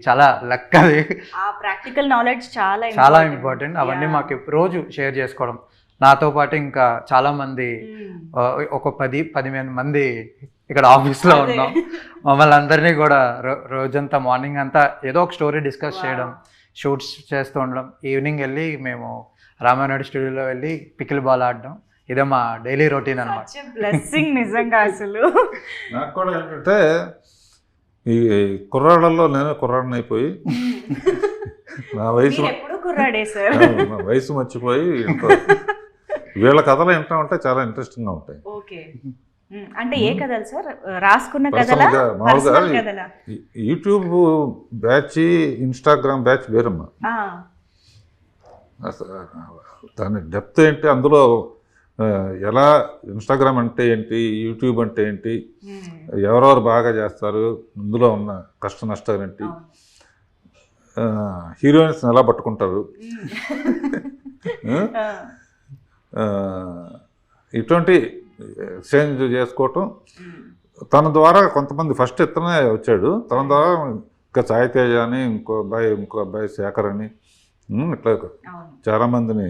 చాలా లక్ అది. ఆ ప్రాక్టికల్ నాలెడ్జ్ చాలా చాలా ఇంపార్టెంట్. అవన్నీ మాకు రోజు షేర్ చేసుకోవడం. నాతో పాటు ఇంకా చాలా మంది ఒక 10-15 మంది ఇక్కడ ఆఫీస్లో ఉన్నాం. మమ్మల్ని అందరినీ కూడా రోజంతా మార్నింగ్ అంతా ఏదో ఒక స్టోరీ డిస్కస్ చేయడం, షూట్స్ చేస్తూ ఉండడం. ఈవినింగ్ వెళ్ళి మేము రామానాయుడు స్టూడియోలో వెళ్ళి పికిల్ బాల్ ఆడడం. ఇదే మా డైలీ రొటీన్ అనమాట. బ్లెస్సింగ్ నిజంగా. అసలు నాకు కూడా ఏంటంటే ఈ కుర్రాళ్ళల్లో నేను కుర్రాడిని అయిపోయి నా వయసు ఎప్పుడు కుర్రాడే సార్. నా వయసు మర్చిపోయి వీళ్ళ కథలు వింటా ఉంటే చాలా ఇంట్రెస్టింగ్గా ఉంటాయి. ఓకే, అంటే ఏ కథలు సార్? రాసుకున్న కథలా, పర్సనల్ కథలా? యూట్యూబ్ బ్యాచ్, ఇన్స్టాగ్రామ్ బ్యాచ్ వేరమ్మా. దాని డెప్త్ ఏంటి, అందులో ఎలా ఇన్స్టాగ్రామ్ అంటే ఏంటి, యూట్యూబ్ అంటే ఏంటి, ఎవరెవరు బాగా చేస్తారు, ఇందులో ఉన్న కష్ట నష్టాలు ఏంటి, హీరోయిన్స్ ఎలా పట్టుకుంటారు, ఇటువంటి ఎక్స్చేంజ్ చేసుకోవటం. తన ద్వారా కొంతమంది ఫస్ట్ ఇతనే వచ్చాడు, తన ద్వారా ఇంకా సాయి తేజ అని ఇంకో అబ్బాయి శేఖర్ అని ఇట్లా చాలామందిని